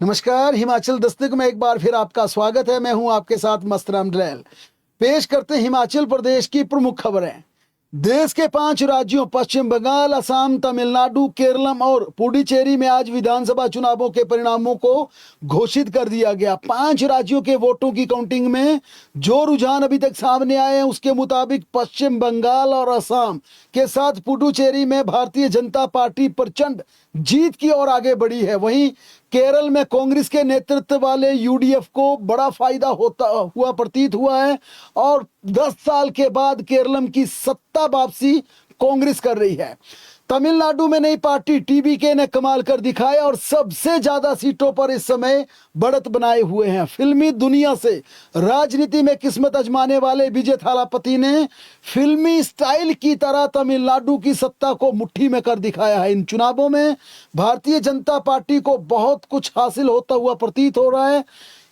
नमस्कार। हिमाचल दस्तक में एक बार फिर आपका स्वागत है। मैं हूं आपके साथ मस्तराम डलैल। पेश करते हैं हिमाचल प्रदेश की प्रमुख खबरें। देश के 5 राज्यों पश्चिम बंगाल, असम, तमिलनाडु, केरलम और पुडुचेरी में आज विधानसभा चुनावों के परिणामों को घोषित कर दिया गया। 5 राज्यों के वोटों की काउंटिंग में जो रुझान अभी तक सामने आए हैं उसके मुताबिक पश्चिम बंगाल और असम के साथ पुडुचेरी में भारतीय जनता पार्टी प्रचंड जीत की ओर आगे बढ़ी है। वहीं केरल में कांग्रेस के नेतृत्व वाले यूडीएफ को बड़ा फायदा होता हुआ प्रतीत हुआ है और 10 साल के बाद केरलम की सत्ता वापसी कांग्रेस कर रही है। तमिलनाडु में नई पार्टी टीवीके ने कमाल कर दिखाया और सबसे ज्यादा सीटों पर इस समय बढ़त बनाए हुए हैं। फिल्मी दुनिया से राजनीति में किस्मत आजमाने वाले विजय थालापति ने फिल्मी स्टाइल की तरह तमिलनाडु की सत्ता को मुट्ठी में कर दिखाया है। इन चुनावों में भारतीय जनता पार्टी को बहुत कुछ हासिल होता हुआ प्रतीत हो रहा है।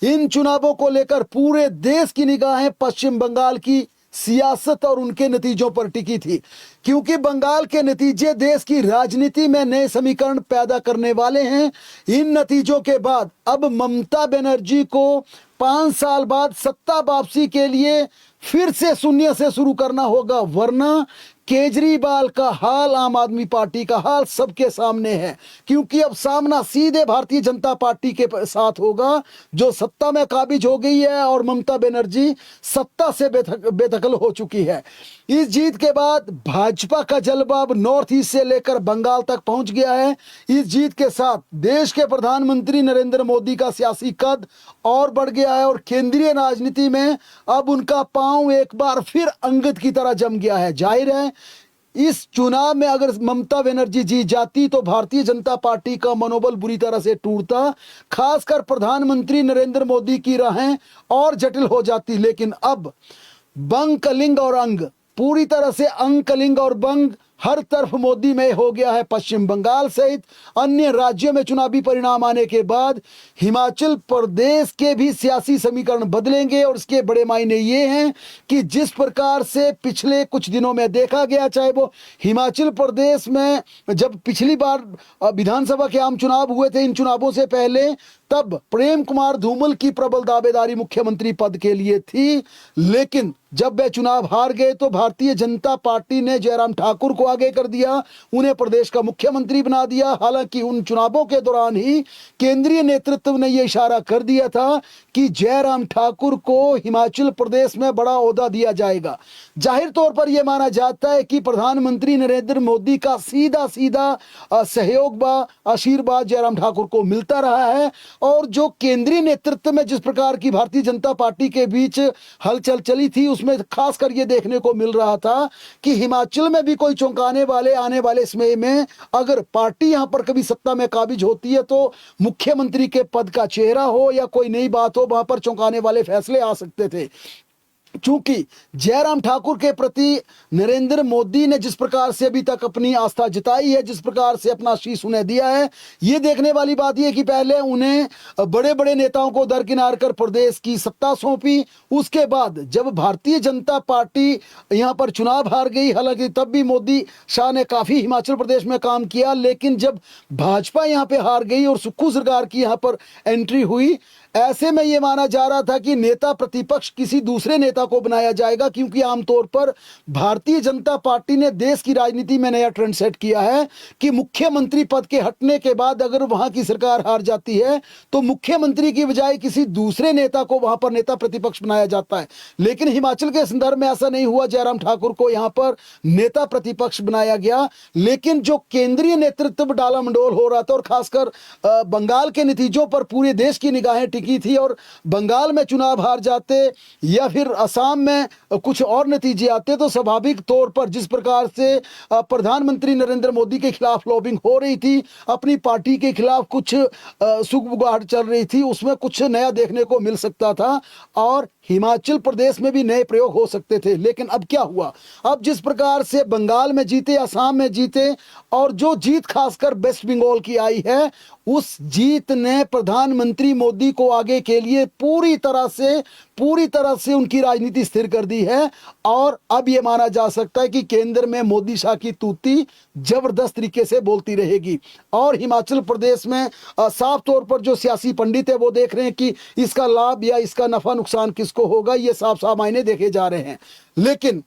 इन चुनावों को लेकर पूरे देश की निगाहें पश्चिम बंगाल की सियासत और उनके नतीजों पर टिकी थी, क्योंकि बंगाल के नतीजे देश की राजनीति में नए समीकरण पैदा करने वाले हैं। इन नतीजों के बाद अब ममता बनर्जी को 5 साल बाद सत्ता वापसी के लिए फिर से शून्य से शुरू करना होगा, वरना केजरीवाल का हाल, आम आदमी पार्टी का हाल सबके सामने है। क्योंकि अब सामना सीधे भारतीय जनता पार्टी के साथ होगा जो सत्ता में काबिज हो गई है और ममता बनर्जी सत्ता से बेदखल हो चुकी है। इस जीत के बाद भाजपा का जलवा अब नॉर्थ ईस्ट से लेकर बंगाल तक पहुंच गया है। इस जीत के साथ देश के प्रधानमंत्री नरेंद्र मोदी का सियासी कद और बढ़ गया है और केंद्रीय राजनीति में अब उनका पांव एक बार फिर अंगद की तरह जम गया है। जाहिर है इस चुनाव में अगर ममता बनर्जी जीत जाती तो भारतीय जनता पार्टी का मनोबल बुरी तरह से टूटता, खासकर प्रधानमंत्री नरेंद्र मोदी की राहें और जटिल हो जाती। लेकिन अब बंग, कलिंग और अंग, पूरी तरह से अंग, कलिंग और बंग हर तरफ मोदी में हो गया है। पश्चिम बंगाल सहित अन्य राज्यों में चुनावी परिणाम आने के बाद हिमाचल प्रदेश के भी सियासी समीकरण बदलेंगे और इसके बड़े मायने ये हैं कि जिस प्रकार से पिछले कुछ दिनों में देखा गया, चाहे वो हिमाचल प्रदेश में जब पिछली बार विधानसभा के आम चुनाव हुए थे, इन चुनावों से पहले, तब प्रेम कुमार धूमल की प्रबल दावेदारी मुख्यमंत्री पद के लिए थी। लेकिन जब वे चुनाव हार गए तो भारतीय जनता पार्टी ने जयराम ठाकुर को आगे कर दिया, उन्हें प्रदेश का मुख्यमंत्री बना दिया। हालांकि उन चुनावों के दौरान ही केंद्रीय नेतृत्व ने यह इशारा कर दिया था कि जयराम ठाकुर को हिमाचल प्रदेश में बड़ा ओहदा दिया जाएगा। जाहिर तौर पर यह माना जाता है कि प्रधानमंत्री नरेंद्र मोदी का सीधा सीधा सहयोग व आशीर्वाद जयराम ठाकुर को मिलता रहा है और जो केंद्रीय नेतृत्व में जिस प्रकार की भारतीय जनता पार्टी के बीच हलचल चली थी उसमें खासकर ये देखने को मिल रहा था कि हिमाचल में भी कोई चौंकाने वाले आने वाले समय में अगर पार्टी यहां पर कभी सत्ता में काबिज होती है तो मुख्यमंत्री के पद का चेहरा हो या कोई नई बात हो, वहां पर चौंकाने वाले फैसले आ सकते थे। चूंकि जयराम ठाकुर के प्रति नरेंद्र मोदी ने जिस प्रकार से अभी तक अपनी आस्था जताई है, जिस प्रकार से अपना शीश उन्हें दिया है, ये देखने वाली बात यह कि पहले उन्हें बड़े बड़े नेताओं को दरकिनार कर प्रदेश की सत्ता सौंपी। उसके बाद जब भारतीय जनता पार्टी यहां पर चुनाव हार गई, हालांकि तब भी मोदी शाह ने काफी हिमाचल प्रदेश में काम किया, लेकिन जब भाजपा यहां पर हार गई और सुक्खू सरकार की यहां पर एंट्री हुई, ऐसे में यह माना जा रहा था कि नेता प्रतिपक्ष किसी दूसरे नेता को बनाया जाएगा, क्योंकि आमतौर पर भारतीय जनता पार्टी ने देश की राजनीति में नया ट्रेंड सेट किया है कि मुख्यमंत्री पद के हटने के बाद अगर वहां की सरकार हार जाती है तो मुख्यमंत्री की बजाय किसी दूसरे नेता को वहां पर नेता प्रतिपक्ष बनाया जाता है। लेकिन हिमाचल के संदर्भ में ऐसा नहीं हुआ, जयराम ठाकुर को यहां पर नेता प्रतिपक्ष बनाया गया। लेकिन जो केंद्रीय नेतृत्व डालामडोल हो रहा था और खासकर बंगाल के नतीजों पर पूरे देश की निगाहें की थी और बंगाल में चुनाव हार जाते या फिर असम में कुछ और नतीजे आते तो स्वाभाविक तौर पर जिस प्रकार से प्रधानमंत्री नरेंद्र मोदी के खिलाफ लॉबिंग हो रही थी, अपनी पार्टी के खिलाफ कुछ सुगबुगाहट चल रही थी, उसमें कुछ नया देखने को मिल सकता था और हिमाचल प्रदेश में भी नए प्रयोग हो सकते थे। लेकिन अब क्या हुआ, अब जिस प्रकार से बंगाल में जीते, असम में जीते और जो जीत खासकर वेस्ट बंगाल की आई है, उस जीत ने प्रधानमंत्री मोदी को आगे के लिए पूरी तरह से उनकी राजनीति राजनीति स्थिर कर दी है और अब ये माना जा सकता है कि केंद्र में मोदी शाह की तूती जबरदस्त तरीके से बोलती रहेगी। और हिमाचल प्रदेश में साफ तौर पर जो सियासी पंडित है वो देख रहे हैं कि इसका लाभ या इसका नफा नुकसान किसको होगा, ये साफ साफ मायने देखे जा रहे हैं। लेकिन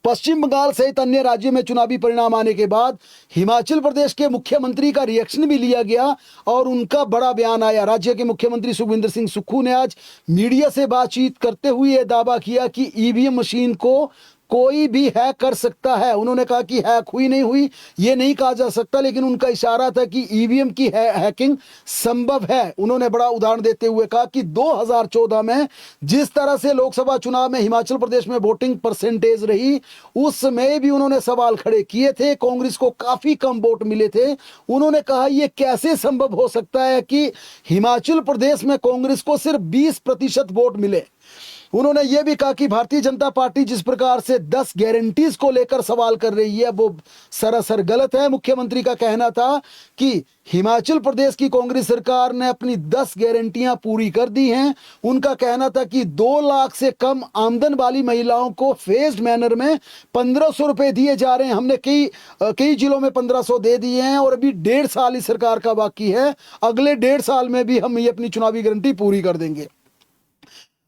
पश्चिम बंगाल सहित अन्य राज्यों में चुनावी परिणाम आने के बाद हिमाचल प्रदेश के मुख्यमंत्री का रिएक्शन भी लिया गया और उनका बड़ा बयान आया। राज्य के मुख्यमंत्री सुखविंदर सिंह सुक्खू ने आज मीडिया से बातचीत करते हुए यह दावा किया कि ईवीएम मशीन को कोई भी हैक कर सकता है। उन्होंने कहा कि हैक हुई नहीं हुई ये नहीं कहा जा सकता, लेकिन उनका इशारा था कि ईवीएम की हैकिंग संभव है। उन्होंने बड़ा उदाहरण देते हुए कहा कि 2014 में जिस तरह से लोकसभा चुनाव में हिमाचल प्रदेश में वोटिंग परसेंटेज रही, उस समय भी उन्होंने सवाल खड़े किए थे। कांग्रेस को काफी कम वोट मिले थे। उन्होंने कहा यह कैसे संभव हो सकता है कि हिमाचल प्रदेश में कांग्रेस को सिर्फ 20% वोट मिले। उन्होंने यह भी कहा कि भारतीय जनता पार्टी जिस प्रकार से 10 गारंटीज को लेकर सवाल कर रही है वो सरासर गलत है। मुख्यमंत्री का कहना था कि हिमाचल प्रदेश की कांग्रेस सरकार ने अपनी 10 गारंटियां पूरी कर दी हैं। उनका कहना था कि 2 लाख से कम आमदन वाली महिलाओं को फेज्ड मैनर में 1500 रुपए दिए जा रहे हैं। हमने कई जिलों में 1500 दे दिए हैं और अभी 1.5 साल इस सरकार का बाकी है। अगले 1.5 साल में भी हम ये अपनी चुनावी गारंटी पूरी कर देंगे।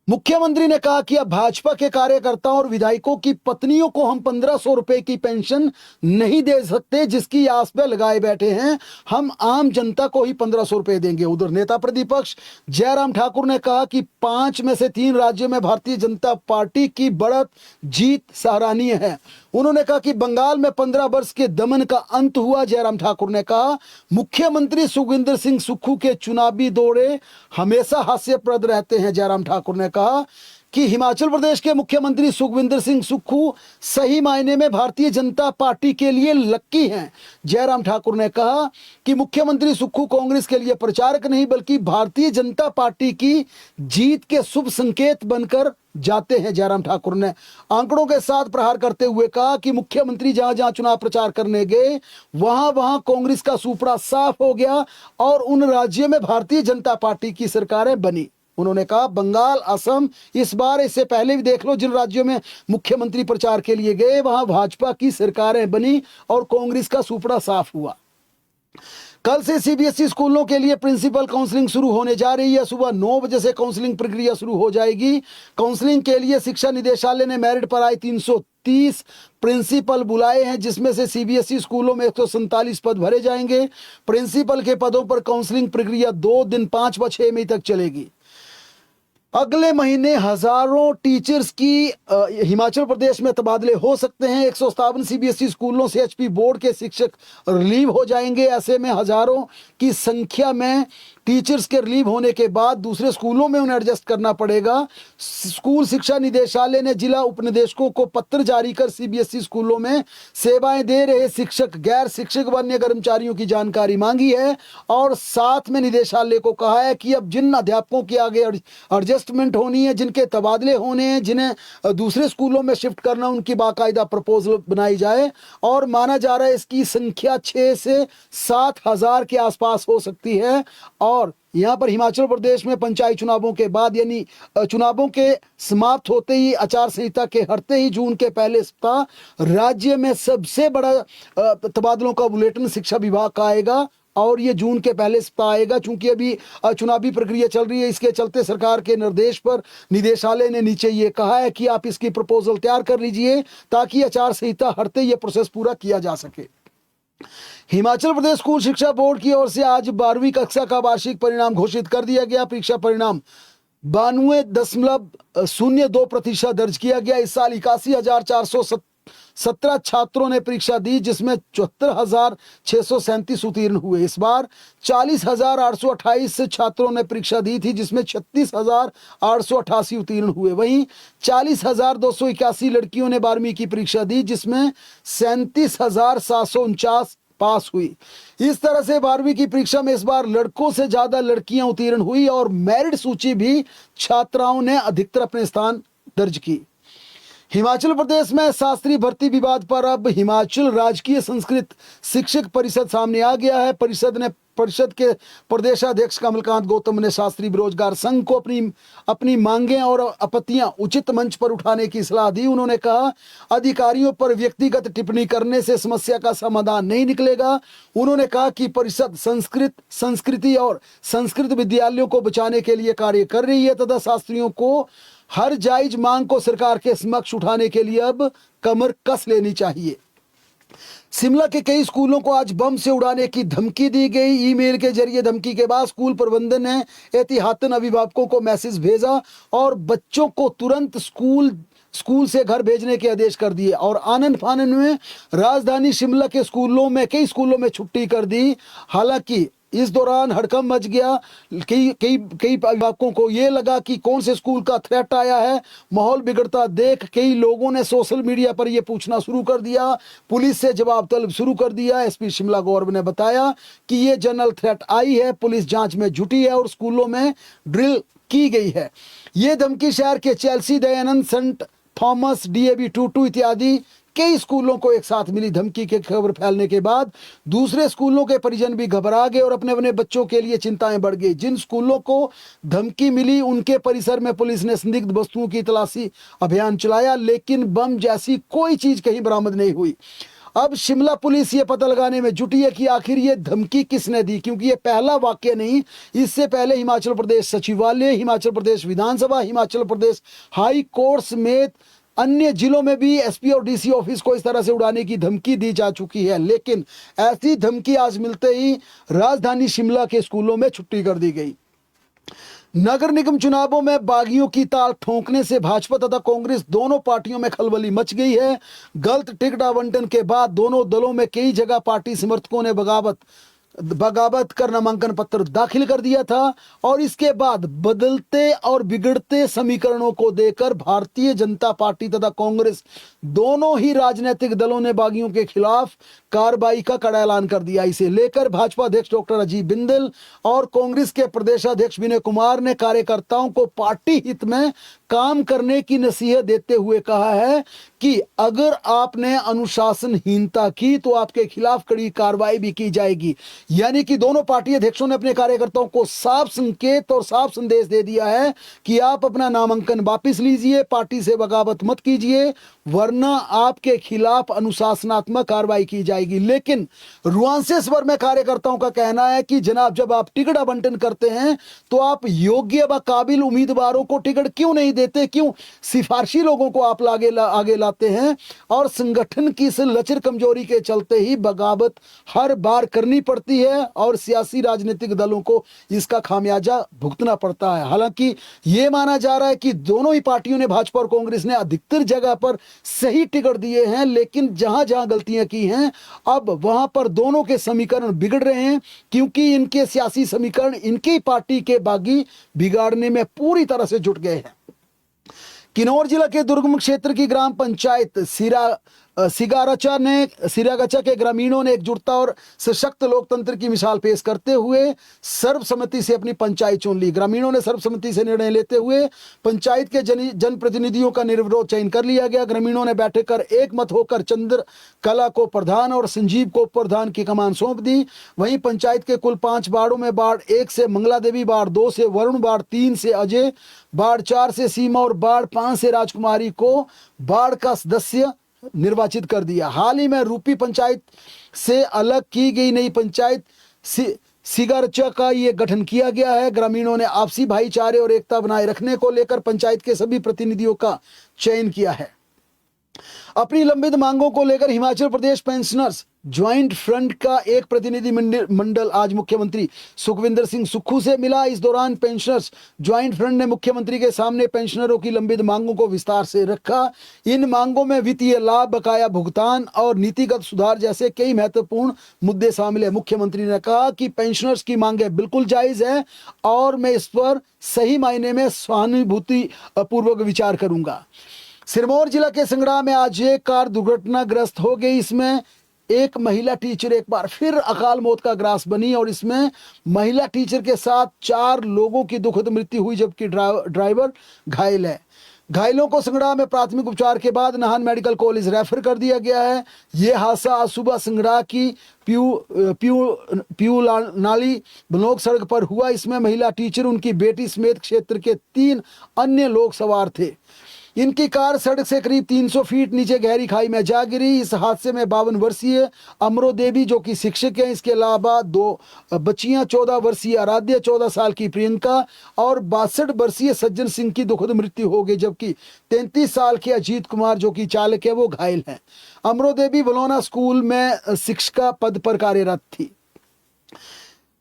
मुख्यमंत्री ने कहा कि अब भाजपा के कार्यकर्ताओं और विधायकों की पत्नियों को हम 1500 रुपए की पेंशन नहीं दे सकते, जिसकी आस पे लगाए बैठे हैं। हम आम जनता को ही 1500 रुपए देंगे। उधर नेता प्रतिपक्ष जयराम ठाकुर ने कहा कि 5 में से 3 राज्यों में भारतीय जनता पार्टी की बढ़त जीत सराहनीय है। उन्होंने कहा कि बंगाल में 15 वर्ष के दमन का अंत हुआ। जयराम ठाकुर ने कहा मुख्यमंत्री सुखविंदर सिंह सुक्खू के चुनावी दौरे हमेशा हास्यप्रद रहते हैं। जयराम ठाकुर ने कहा कि हिमाचल प्रदेश के मुख्यमंत्री सुखविंदर सिंह सुक्खू सही मायने में भारतीय जनता पार्टी के लिए लक्की हैं। जयराम ठाकुर ने कहा कि मुख्यमंत्री सुक्खू कांग्रेस के लिए प्रचारक नहीं बल्कि भारतीय जनता पार्टी की जीत के शुभ संकेत बनकर जाते हैं। जयराम ठाकुर ने आंकड़ों के साथ प्रहार करते हुए कहा कि मुख्यमंत्री जहां जहां चुनाव प्रचार करने गए वहां वहां कांग्रेस का सुपड़ा साफ हो गया और उन राज्यों में भारतीय जनता पार्टी की सरकारें बनी। उन्होंने कहा बंगाल, असम, इस बार इससे पहले भी देख लो जिन राज्यों में मुख्यमंत्री प्रचार के लिए गए वहां भाजपा की सरकारें बनी और कांग्रेस का सुपड़ा साफ हुआ। कल से सीबीएसई स्कूलों के लिए प्रिंसिपल काउंसलिंग शुरू होने जा रही है। सुबह 9 बजे से काउंसलिंग प्रक्रिया शुरू हो जाएगी। काउंसलिंग के लिए शिक्षा निदेशालय ने मेरिट पर आए 330 प्रिंसिपल बुलाए हैं, जिसमें से सीबीएसई स्कूलों में 147 पद भरे जाएंगे। प्रिंसिपल के पदों पर काउंसलिंग प्रक्रिया 2 दिन 5 व 6 मई तक चलेगी। अगले महीने हजारों टीचर्स की हिमाचल प्रदेश में तबादले हो सकते हैं। 157 सीबीएसई स्कूलों से एचपी बोर्ड के शिक्षक रिलीव हो जाएंगे। ऐसे में हजारों की संख्या में टीचर्स के रिलीव होने के बाद दूसरे स्कूलों में उन्हें एडजस्ट करना पड़ेगा। स्कूल शिक्षा निदेशालय ने जिला उपनिदेशकों को पत्र जारी कर सीबीएसई स्कूलों में सेवाएं दे रहे शिक्षक, गैर शिक्षक व अन्य कर्मचारियों की जानकारी मांगी है और साथ में निदेशालय को कहा है कि अब जिन अध्यापकों की आगे एडजस्टमेंट होनी है, जिनके तबादले होने हैं, जिन्हें दूसरे स्कूलों में शिफ्ट करना, उनकी बाकायदा प्रपोजल बनाई जाए। और माना जा रहा है इसकी संख्या 6 से 7 हजार के आसपास हो सकती है। और यहाँ पर हिमाचल प्रदेश में पंचायत चुनावों के बाद यानी चुनावों के समाप्त होते ही, आचार संहिता के हटते ही जून के पहले सप्ताह राज्य में सबसे बड़ा तबादलों का बुलेटिन शिक्षा विभाग का आएगा और ये जून के पहले सप्ताह आएगा। चूंकि अभी चुनावी प्रक्रिया चल रही है, इसके चलते सरकार के निर्देश पर निदेशालय ने नीचे ये कहा है कि आप इसकी प्रपोजल तैयार कर लीजिए ताकि आचार संहिता हटते ये प्रोसेस पूरा किया जा सके। हिमाचल प्रदेश स्कूल शिक्षा बोर्ड की ओर से आज 12वीं कक्षा का वार्षिक परिणाम घोषित कर दिया गया। परीक्षा परिणाम 92.02% दर्ज किया गया। इस साल 81,417 छात्रों ने परीक्षा दी, जिसमें 74,637 उत्तीर्ण हुए। इस बार 40,828 छात्रों ने परीक्षा दी थी, जिसमें 36,888 उत्तीर्ण हुए। वहीं 40,281 लड़कियों ने 12वीं की परीक्षा दी, जिसमें 37,749 पास हुई। इस तरह से 12वीं की परीक्षा में इस बार लड़कों से ज्यादा लड़कियां उत्तीर्ण हुई और मेरिट सूची भी छात्राओं ने अधिकतर अपने स्थान दर्ज की। हिमाचल प्रदेश में शास्त्री भर्ती विवाद पर अब हिमाचल राजकीय संस्कृत शिक्षक परिषद सामने आ गया है। परिषद ने परिषद के प्रदेशाध्यक्ष कमलकांत गौतम ने शास्त्री बेरोजगार संघ को अपनी मांगें और आपत्तियां उचित मंच पर उठाने की सलाह दी। उन्होंने कहा, अधिकारियों पर व्यक्तिगत टिप्पणी करने से समस्या का समाधान नहीं निकलेगा। उन्होंने कहा कि परिषद संस्कृति और संस्कृत विद्यालयों को बचाने के लिए कार्य कर रही है तथा शास्त्रियों को हर जायज मांग को सरकार के समक्ष उठाने के लिए अब कमर कस लेनी चाहिए। शिमला के कई स्कूलों को आज बम से उड़ाने की धमकी दी गई। ईमेल के जरिए धमकी के बाद स्कूल प्रबंधन ने एहतियातन अभिभावकों को मैसेज भेजा और बच्चों को तुरंत स्कूल से घर भेजने के आदेश कर दिए और आनंद फानन में राजधानी शिमला के कई स्कूलों में छुट्टी कर दी। हालांकि इस दौरान हड़कंप मच गया। कई अभिभावकों को ये लगा कि कौन से स्कूल का थ्रेट आया है। माहौल बिगड़ता देख कई लोगों ने सोशल मीडिया पर यह पूछना शुरू कर दिया, पुलिस से जवाब तलब शुरू कर दिया। एसपी शिमला गौरव ने बताया कि ये जनरल थ्रेट आई है, पुलिस जांच में जुटी है और स्कूलों में ड्रिल की गई है। ये धमकी शहर के Chelsea, Dayanand, Saint Thomas, DAV 22 इत्यादि कई स्कूलों को एक साथ मिली धमकी की खबर फैलने के बाद दूसरे स्कूलों के परिजन भी घबरा गए और अपने अपने बच्चों के लिए चिंताएं बढ़ गई। जिन स्कूलों को धमकी मिली उनके परिसर में पुलिस ने संदिग्ध वस्तुओं की तलाशी अभियान चलाया, लेकिन बम जैसी कोई चीज कहीं बरामद नहीं हुई। अब शिमला पुलिस ये पता लगाने में जुटी है कि आखिर ये धमकी किसने दी, क्योंकि ये पहला वाक्य नहीं। इससे पहले हिमाचल प्रदेश सचिवालय, हिमाचल प्रदेश विधानसभा, हिमाचल प्रदेश हाई कोर्ट समेत अन्य जिलों में भी एसपी और डीसी ऑफिस को इस तरह से उड़ाने की धमकी दी जा चुकी है। लेकिन ऐसी धमकी आज मिलते ही राजधानी शिमला के स्कूलों में छुट्टी कर दी गई। नगर निगम चुनावों में बागियों की ताल ठोंकने से भाजपा तथा कांग्रेस दोनों पार्टियों में खलबली मच गई है। गलत टिकट आवंटन के बाद दोनों दलों में कई जगह पार्टी समर्थकों ने बगावत कर नामांकन पत्र दाखिल कर दिया था और इसके बाद बदलते और बिगड़ते समीकरणों को देकर भारतीय जनता पार्टी तथा कांग्रेस दोनों ही राजनीतिक दलों ने बागियों के खिलाफ कार्रवाई का कड़ा ऐलान कर दिया। इसे लेकर भाजपा अध्यक्ष डॉक्टर अजीत बिंदल और कांग्रेस के प्रदेशाध्यक्ष विनय कुमार ने कार्यकर्ताओं को पार्टी हित में काम करने की नसीहत देते हुए कहा है कि अगर आपने अनुशासनहीनता की तो आपके खिलाफ कड़ी कार्रवाई भी की जाएगी। यानी कि दोनों पार्टी अध्यक्षों ने अपने कार्यकर्ताओं को साफ संकेत और साफ संदेश दे दिया है कि आप अपना नामांकन वापस लीजिए, पार्टी से बगावत मत कीजिए, वरना आपके खिलाफ अनुशासनात्मक कार्रवाई की जाएगी। लेकिन रुआंसे स्वर में कार्यकर्ताओं का कहना है कि जनाब, जब आप टिकट आवंटन करते हैं तो आप योग्य व काबिल उम्मीदवारों को टिकट क्यों नहीं देते, क्यों सिफारशी लोगों को आप आगे लाते हैं और संगठन की इस लचर कमजोरी के चलते ही बगावत हर बार करनी पड़ती है और सियासी राजनीतिक दलों को इसका खामियाजा भुगतना पड़ता है। हालांकि यह माना जा रहा है कि दोनों ही पार्टियों ने, भाजपा और कांग्रेस ने अधिकतर जगह पर सही टिकट दिए हैं, लेकिन जहां जहां गलतियां की हैं अब वहां पर दोनों के समीकरण बिगड़ रहे हैं, क्योंकि इनके सियासी समीकरण इनकी पार्टी के बागी बिगाड़ने में पूरी तरह से जुट गए हैं। किन्नौर जिला के दुर्गम क्षेत्र की ग्राम पंचायत सिरागचा के ग्रामीणों ने एकजुटता और सशक्त लोकतंत्र की मिसाल पेश करते हुए सर्वसम्मति से अपनी पंचायत चुन ली। ग्रामीणों ने सर्वसम्मति से निर्णय लेते हुए पंचायत के जनप्रतिनिधियों का निर्विरोध चयन कर लिया गया। ग्रामीणों ने बैठक कर एक मत होकर चंद्र कला को प्रधान और संजीव को प्रधान की कमान सौंप दी। वहीं पंचायत के कुल 5 वार्डों में वार्ड 1 से मंगला देवी, वार्ड 2 से वरुण, वार्ड 3 से अजय, वार्ड 4 से सीमा और वार्ड 5 से राजकुमारी को वार्ड का सदस्य निर्वाचित कर दिया। हाल ही में रूपी पंचायत से अलग की गई नई पंचायत सिगारचा का ये गठन किया गया है। ग्रामीणों ने आपसी भाईचारे और एकता बनाए रखने को लेकर पंचायत के सभी प्रतिनिधियों का चयन किया है। अपनी लंबित मांगों को लेकर Himachal Pradesh pensioners joint front का एक प्रतिनिधि मंडल आज मुख्यमंत्री सुखविंदर सिंह सुक्खू से मिला। इस दौरान पेंशनर्स ज्वाइंट फ्रंट ने मुख्यमंत्री के सामने पेंशनरों की लंबित मांगों को विस्तार से रखा। इन मांगों में वित्तीय लाभ, बकाया भुगतान और नीतिगत सुधार जैसे कई महत्वपूर्ण मुद्दे शामिल है। मुख्यमंत्री ने कहा कि पेंशनर्स की मांगें बिल्कुल जायज है और मैं इस पर सही मायने में सहानुभूति पूर्वक विचार करूंगा। सिरमौर जिला के संगड़ा में आज एक कार दुर्घटनाग्रस्त हो गई। इसमें एक महिला टीचर एक बार फिर अकाल मौत का ग्रास बनी और इसमें महिला टीचर के साथ 4 लोगों की दुखद मृत्यु हुई, जबकि ड्राइवर घायल है। घायलों को संगड़ा में प्राथमिक उपचार के बाद नाहन मेडिकल कॉलेज रेफर कर दिया गया है। ये हादसा आज सुबह संगड़ा की प्यू नाली बनोक सड़क पर हुआ। इसमें महिला टीचर, उनकी बेटी समेत क्षेत्र के 3 अन्य लोग सवार थे। इनकी कार सड़क से करीब 300 फीट नीचे गहरी खाई में जा गिरी। इस हादसे में 52 वर्षीय अमरो देवी जो कि शिक्षक हैं, इसके अलावा 2 बच्चियां, 14 वर्षीय आराध्य, 14 साल की प्रियंका और 62 वर्षीय सज्जन सिंह की दुखद मृत्यु हो गई, जबकि 33 साल के अजीत कुमार जो कि चालक है वो घायल हैं। अमरो देवी बलौना स्कूल में शिक्षिका पद पर कार्यरत थी।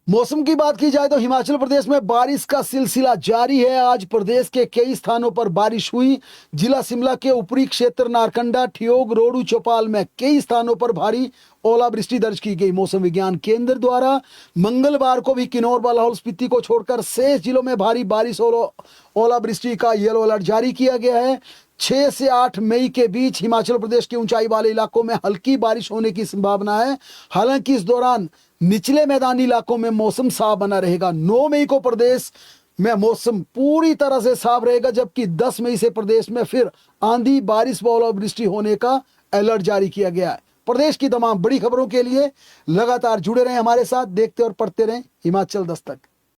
मौसम की बात की जाए तो हिमाचल प्रदेश में बारिश का सिलसिला जारी है। आज प्रदेश के कई स्थानों पर बारिश हुई। जिला शिमला के ऊपरी क्षेत्र नारकंडा, ठियोग, रोडू, चौपाल में कई स्थानों पर भारी ओलावृष्टि दर्ज की गई। मौसम विज्ञान केंद्र द्वारा मंगलवार को भी किन्नौर व लाहौल स्पीति को छोड़कर शेष जिलों में भारी बारिश और ओलावृष्टि का येलो अलर्ट जारी किया गया है। 6 से 8 मई के बीच हिमाचल प्रदेश के ऊंचाई वाले इलाकों में हल्की बारिश होने की संभावना है। हालांकि इस दौरान निचले मैदानी इलाकों में मौसम साफ बना रहेगा। 9 मई को प्रदेश में मौसम पूरी तरह से साफ रहेगा, जबकि 10 मई से प्रदेश में फिर आंधी, बारिश व ओलावृष्टि होने का अलर्ट जारी किया गया है। प्रदेश की तमाम बड़ी खबरों के लिए लगातार जुड़े रहें हमारे साथ, देखते और पढ़ते रहें हिमाचल दस्तक।